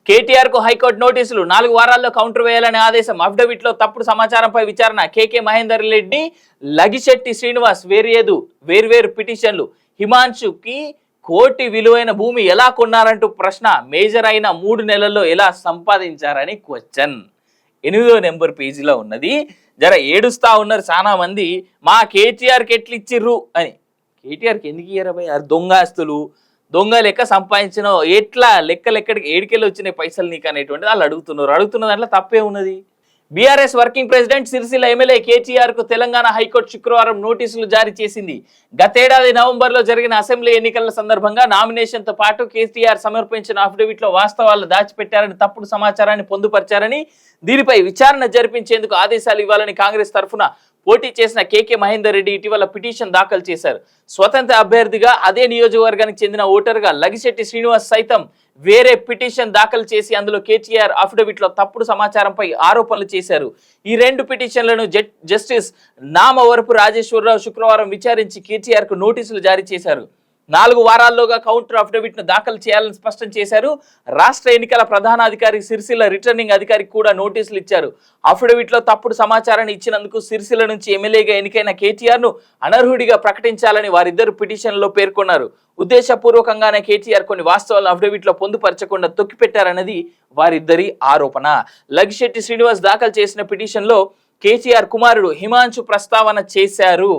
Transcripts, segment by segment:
కేటీఆర్ కు హైకోర్టు నోటీసులు 4 వారాల్లో కౌంటర్ వేయాలనే ఆదేశం. అఫిడవిట్ లో తప్పుడు సమాచారంపై విచారణ. కేకే మహేందర్ రెడ్డి, లగిశెట్టి శ్రీనివాస్ వేర్వేరు పిటిషన్లు. హిమాంశుకి కోటి విలువైన భూమి ఎలా కొన్నారంటూ ప్రశ్న. మేజర్ అయిన 3 నెలల్లో ఎలా సంపాదించారని క్వశ్చన్. 8వ నెంబర్ పేజీలో ఉన్నది. జర ఏడుస్తా ఉన్నారు చాలా మంది, మా కేటీఆర్కి ఎట్లు ఇచ్చిర్రు అని. కేటీఆర్కి ఎందుకు ఇయ్యారా భయ్? దొంగ ఆస్తులు, దొంగ లెక్క సంపాదించిన ఎట్లా లెక్కలెక్కడికి ఏడికెళ్ళి వచ్చినాయి పైసలు నీకు అనేటువంటిది వాళ్ళు అడుగుతున్న దాంట్లో తప్పే ఉన్నది. BRS working president Sircilla MLA KTR కు తెలంగాణ హైకోర్టు శుక్రవారం నోటీసులు జారీ చేసింది. గతేడాది నవంబర్లో జరిగిన అసెంబ్లీ ఎన్నికల సందర్భంగా నామినేషన్ తో పాటు కేటీఆర్ సమర్పించిన అఫిడవిట్ లో వాస్తవాలు దాచిపెట్టారని, తప్పుడు సమాచారాన్ని పొందుపరిచారని, దీనిపై విచారణ జరిపించేందుకు ఆదేశాలు ఇవ్వాలని కాంగ్రెస్ తరఫున పోటీ చేసిన కేకే మహేందర్ రెడ్డి ఇటీవల పిటిషన్ దాఖలు చేశారు. స్వతంత్ర అభ్యర్థిగా అదే నియోజకవర్గానికి చెందిన ఓటరుగా లగిశెట్టి శ్రీనివాస్ సైతం వేరే పిటిషన్ దాఖలు చేసి అందులో కేటీఆర్ అఫిడవిట్ లో తప్పుడు సమాచారంపై ఆరోపణలు చేశారు. ఈ 2 పిటిషన్లను జస్టిస్ నామవరపు రాజేశ్వరరావు శుక్రవారం విచారించి కేటీఆర్ కు నోటీసులు జారీ చేశారు. 4 వారాల్లోగా కౌంటర్ అఫిడవిట్ ను దాఖలు చేయాలని స్పష్టం చేశారు. రాష్ట్ర ఎన్నికల ప్రధానాధికారి సిరిసిల్ల రిటర్నింగ్ అధికారికి కూడా నోటీసులు ఇచ్చారు. అఫిడవిట్ లో తప్పుడు సమాచారాన్ని ఇచ్చినందుకు సిరిసిల్ల నుంచి ఎమ్మెల్యేగా ఎన్నికైన కేటీఆర్ ను అనర్హుడిగా ప్రకటించాలని వారిద్దరు పిటిషన్లో పేర్కొన్నారు. ఉద్దేశపూర్వకంగానే కేటీఆర్ కొన్ని వాస్తవాలను అఫిడవిట్ లో పొందుపరచకుండా తొక్కిపెట్టారన్నది వారిద్దరి ఆరోపణ. లగిశెట్టి శ్రీనివాస్ దాఖలు చేసిన పిటిషన్ లో కేటీఆర్ కుమారుడు హిమాంశు ప్రస్తావన చేశారు.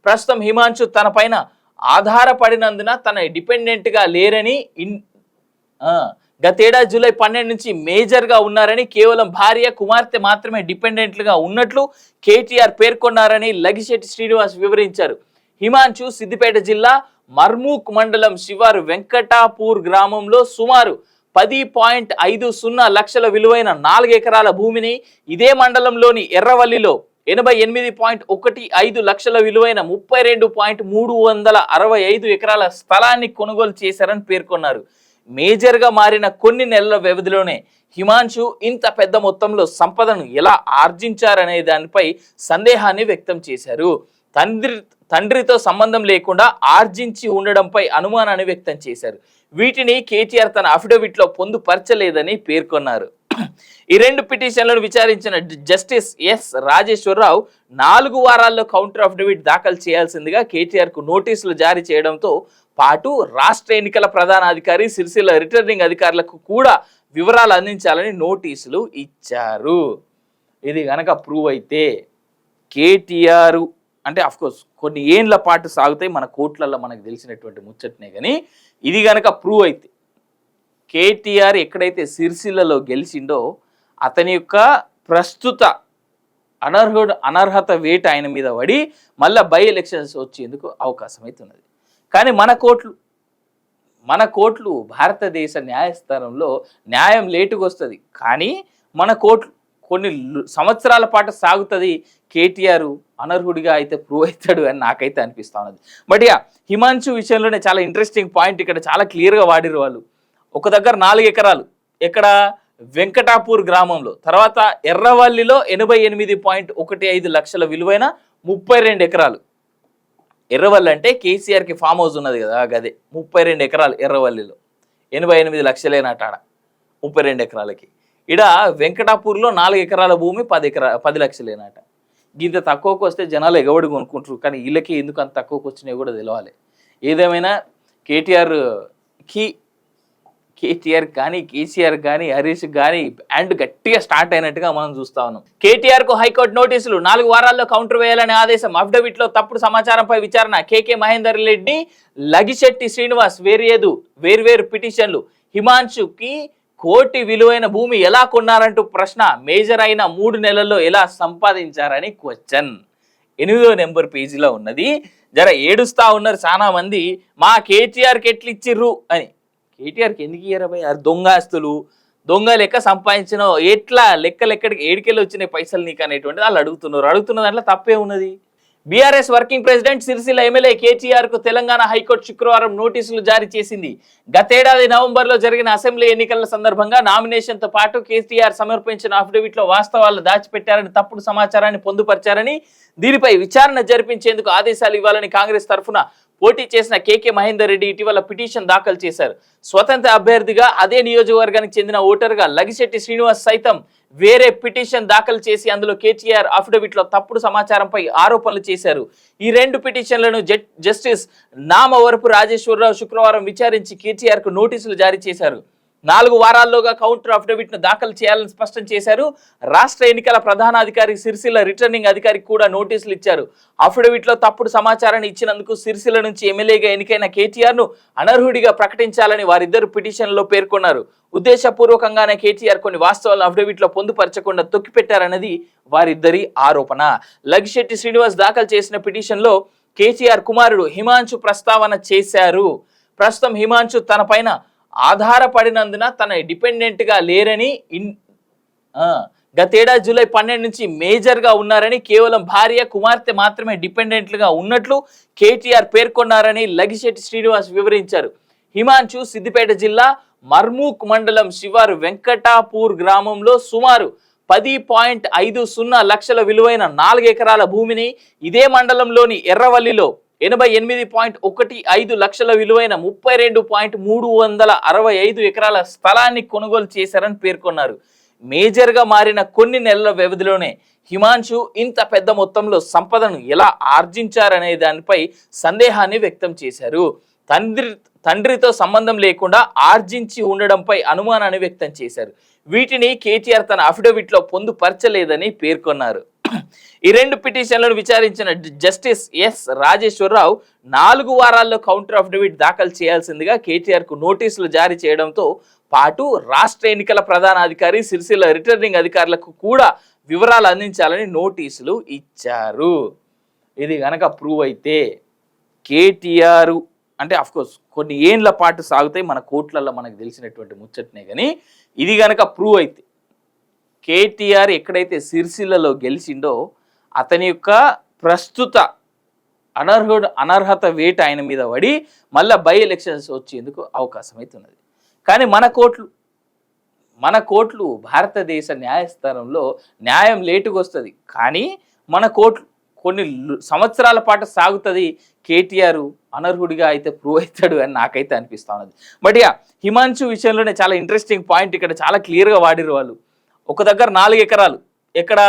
ప్రస్తుతం హిమాంశు తన పైన ఆధారపడినందున తన డిపెండెంట్ గా లేరని, గతేడాది జూలై 12 నుంచి మేజర్ గా ఉన్నారని, కేవలం భార్య కుమార్తె మాత్రమే డిపెండెంట్లుగా ఉన్నట్లు కేటీఆర్ పేర్కొన్నారని లగిశెట్టి శ్రీనివాస్ వివరించారు. హిమాంశు సిద్దిపేట జిల్లా మర్మూక్ మండలం శివారు వెంకటాపూర్ గ్రామంలో సుమారు 10.50 లక్షల విలువైన 4 ఎకరాల భూమిని, ఇదే మండలంలోని ఎర్రవల్లిలో 88.15 లక్షల విలువైన 32.365 ఎకరాల స్థలాన్ని కొనుగోలు చేశారని పేర్కొన్నారు. మేజర్గా మారిన కొన్ని నెలల వ్యవధిలోనే హిమాంశు ఇంత పెద్ద మొత్తంలో సంపదను ఎలా ఆర్జించారనే దానిపై సందేహాన్ని వ్యక్తం చేశారు. తండ్రితో సంబంధం లేకుండా ఆర్జించి ఉండడంపై అనుమానాన్ని వ్యక్తం చేశారు. వీటిని కేటీఆర్ తన అఫిడవిట్ లో పొందుపరచలేదని పేర్కొన్నారు. ఈ 2 పిటిషన్లను విచారించిన జస్టిస్ ఎస్ రాజేశ్వరరావు 4 వారాల్లో కౌంటర్ అఫిడవిట్ దాఖలు చేయాల్సిందిగా కేటీఆర్ కు నోటీసులు జారీ చేయడంతో పాటు రాష్ట్ర ఎన్నికల ప్రధానాధికారి సిరిసిల్ల రిటర్నింగ్ అధికారులకు కూడా వివరాలు అందించాలని నోటీసులు ఇచ్చారు. ఇది గనక ప్రూవ్ అయితే కేటీఆర్ అంటే అఫ్కోర్స్ కొన్ని ఏండ్ల పాటు సాగుతాయి, మన కోర్టులలో మనకు తెలిసినటువంటి ముచ్చట్నే, కానీ ఇది గనక ప్రూవ్ అయితే కేటీఆర్ ఎక్కడైతే సిరిసిల్లలో గెలిచిండో అతని యొక్క ప్రస్తుత అనర్హత వేట ఆయన మీద పడి మళ్ళీ బై ఎలక్షన్స్ వచ్చేందుకు అవకాశం అవుతున్నది. కానీ మన కోర్టులు భారతదేశ న్యాయస్థానంలో న్యాయం లేటుగా వస్తుంది, కానీ మన కోర్టులు కొన్ని సంవత్సరాల పాటు సాగుతుంది. కేటీఆర్ అనర్హుడిగా అయితే ప్రూవ్ అవుతాడు అని నాకైతే అనిపిస్తూ ఉన్నది. బట్ హిమాంశు విషయంలోనే చాలా ఇంట్రెస్టింగ్ పాయింట్ ఇక్కడ చాలా క్లియర్గా వాడిరు వాళ్ళు. ఒక దగ్గర 4 ఎకరాలు ఎక్కడ వెంకటాపూర్ గ్రామంలో, తర్వాత ఎర్రవల్లిలో 88.15 లక్షల విలువైన 32 ఎకరాలు. ఎర్రవల్లి అంటే కేసీఆర్కి ఫామ్ హౌస్ ఉన్నది కదా, గదే 32 ఎకరాలు ఎర్రవల్లిలో 88 లక్షలేనట 32 ఎకరాలకి. ఇడ వెంకటాపూర్లో 4 ఎకరాల భూమి 10 లక్షలేనట. ఇంత తక్కువకు వస్తే జనాలు ఎగబడి కొనుక్కుంటారు, కానీ వీళ్ళకి ఎందుకు అంత తక్కువకు వచ్చినాయి కూడా తెలవాలి. ఏదేమైనా కేటీఆర్ కానీ కేసీఆర్ కానీ హరీష్ కానీ అండ్ గట్టిగా స్టార్ట్ అయినట్టుగా మనం చూస్తా ఉన్నాం. కేటీఆర్ కు హైకోర్టు నోటీసులు 4 వారాల్లో కౌంటర్ వేయాలనే ఆదేశం. అఫిడవిట్ లో తప్పుడు సమాచారంపై విచారణ. కేకే మహేందర్ రెడ్డి, లగిశెట్టి శ్రీనివాస్ వేర్వేరు పిటిషన్లు. హిమాంశుకి కోటి విలువైన భూమి ఎలా కొన్నారంటూ ప్రశ్న. మేజర్ అయిన 3 నెలల్లో ఎలా సంపాదించారని క్వశ్చన్. 8వ నెంబర్ పేజీలో ఉన్నది. జర ఏడుస్తా ఉన్నారు చాలా మంది, మా కేటీఆర్కి ఎట్లు ఇచ్చిర్రు అని. కేటీఆర్కి ఎందుకు ఇయ్యారా భయ్? దొంగ ఆస్తులు, దొంగ లెక్క సంపాదించిన ఎట్లా లెక్కలెక్కడికి ఏడికెళ్ళి వచ్చినాయి పైసలు నీకు అనేటువంటిది వాళ్ళు అడుగుతున్న దాంట్లో తప్పే ఉన్నది. BRS working president Sircilla MLA KTR కు తెలంగాణ హైకోర్టు శుక్రవారం నోటీసులు జారీ చేసింది. గతేడాది నవంబర్లో జరిగిన అసెంబ్లీ ఎన్నికల సందర్భంగా నామినేషన్ తో పాటు కేటీఆర్ సమర్పించిన అఫిడవిట్ లో వాస్తవాలు దాచిపెట్టారని, తప్పుడు సమాచారాన్ని పొందుపరిచారని, దీనిపై విచారణ జరిపించేందుకు ఆదేశాలు ఇవ్వాలని కాంగ్రెస్ తరఫున పోటీ చేసిన కేకే మహేందర్ రెడ్డి ఇటీవల పిటిషన్ దాఖలు చేశారు. స్వతంత్ర అభ్యర్థిగా అదే నియోజకవర్గానికి చెందిన ఓటరుగా లగిశెట్టి శ్రీనివాస్ సైతం వేరే పిటిషన్ దాఖలు చేసి అందులో కేటీఆర్ అఫిడవిట్ లో తప్పుడు సమాచారంపై ఆరోపణలు చేశారు. ఈ రెండు పిటిషన్లను జస్టిస్ నామవరపు రాజేశ్వరరావు శుక్రవారం విచారించి కేటీఆర్ కు నోటీసులు జారీ చేశారు. 4 వారాల్లోగా కౌంటర్ అఫిడవిట్ ను దాఖలు చేయాలని స్పష్టం చేశారు. రాష్ట్ర ఎన్నికల ప్రధానాధికారి సిరిసిల్ల రిటర్నింగ్ అధికారికి కూడా నోటీసులు ఇచ్చారు. అఫిడవిట్ లో తప్పుడు సమాచారాన్ని ఇచ్చినందుకు సిరిసిల్ల నుంచి ఎమ్మెల్యేగా ఎన్నికైన కేటీఆర్ ను అనర్హుడిగా ప్రకటించాలని వారిద్దరు పిటిషన్లో పేర్కొన్నారు. ఉద్దేశపూర్వకంగానే కేటీఆర్ కొన్ని వాస్తవాలను అఫిడవిట్ లో పొందుపరచకుండా తొక్కిపెట్టారన్నది వారిద్దరి ఆరోపణ. లగిశెట్టి శ్రీనివాస్ దాఖలు చేసిన పిటిషన్ లో కేటీఆర్ కుమారుడు హిమాంశు ప్రస్తావన చేశారు. ప్రస్తుతం హిమాంశు తన పైన ఆధారపడినందున తన డిపెండెంట్ గా లేరని, గతేడాది జూలై 12 నుంచి మేజర్ గా ఉన్నారని, కేవలం భార్య కుమార్తె మాత్రమే డిపెండెంట్లుగా ఉన్నట్లు కేటీఆర్ పేర్కొన్నారని లగిశెట్టి శ్రీనివాస్ వివరించారు. హిమాంశు సిద్దిపేట జిల్లా మర్మూక్ మండలం శివారు వెంకటాపూర్ గ్రామంలో సుమారు 10.50 లక్షల విలువైన 4 ఎకరాల భూమిని, ఇదే మండలంలోని ఎర్రవల్లిలో 88.15 లక్షల విలువైన 32.365 ఎకరాల స్థలాన్ని కొనుగోలు చేశారని పేర్కొన్నారు. మేజర్ గా మారిన కొన్ని నెలల వ్యవధిలోనే హిమాంశు ఇంత పెద్ద మొత్తంలో సంపదను ఎలా ఆర్జించారనే దానిపై సందేహాన్ని వ్యక్తం చేశారు. తండ్రితో సంబంధం లేకుండా ఆర్జించి ఉండడంపై అనుమానాన్ని వ్యక్తం చేశారు. వీటిని కేటీఆర్ తన అఫిడవిట్ లో పొందుపరచలేదని పేర్కొన్నారు. ఈ రెండు పిటిషన్లను విచారించిన జస్టిస్ ఎస్ రాజేశ్వరరావు 4 వారాల్లో కౌంటర్ అఫిడవిట్ దాఖలు చేయాల్సిందిగా కేటీఆర్ కు నోటీసులు జారీ చేయడంతో పాటు రాష్ట్ర ఎన్నికల ప్రధానాధికారి సిరిసిల్ల రిటర్నింగ్ అధికారులకు కూడా వివరాలు అందించాలని నోటీసులు ఇచ్చారు. ఇది గనక ప్రూవ్ అయితే కేటీఆర్ అంటే అఫ్కోర్స్ కొన్ని ఏండ్ల పాటు సాగుతాయి, మన కోర్టులలో మనకు తెలిసినటువంటి ముచ్చట్నే, కానీ ఇది గనక ప్రూవ్ అయితే కేటీఆర్ ఎక్కడైతే సిరిసిల్లలో గెలిచిండో అతని యొక్క ప్రస్తుత అనర్హత వేట ఆయన మీద పడి మళ్ళీ బై ఎలక్షన్స్ వచ్చేందుకు అవకాశం అవుతున్నది. కానీ మన కోర్టులు భారతదేశ న్యాయస్థానంలో న్యాయం లేటుగా వస్తుంది, కానీ మన కోర్టులు కొన్ని సంవత్సరాల పాటు సాగుతుంది. కేటీఆర్ అనర్హుడిగా అయితే ప్రూవ్ అవుతాడు అని నాకైతే అనిపిస్తా ఉన్నది. బట్ హిమాంశు విషయంలోనే చాలా ఇంట్రెస్టింగ్ పాయింట్ ఇక్కడ చాలా క్లియర్గా వాడిరు వాళ్ళు. ఒక దగ్గర 4 ఎకరాలు ఎక్కడ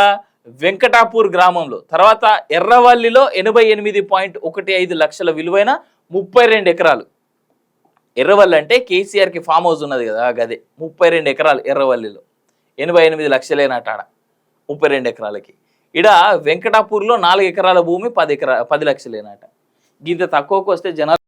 వెంకటాపూర్ గ్రామంలో, తర్వాత ఎర్రవల్లిలో 88.15 లక్షల విలువైన 32 ఎకరాలు. ఎర్రవల్లి అంటే కేసీఆర్కి ఫామ్ హౌస్ ఉన్నది కదా, గదే 32 ఎకరాలు ఎర్రవల్లిలో 88 లక్షలేనట 32 ఎకరాలకి. ఇడ వెంకటాపూర్లో 4 ఎకరాల భూమి 10 లక్షలేనట. ఇంత తక్కువకు వస్తే జనాలు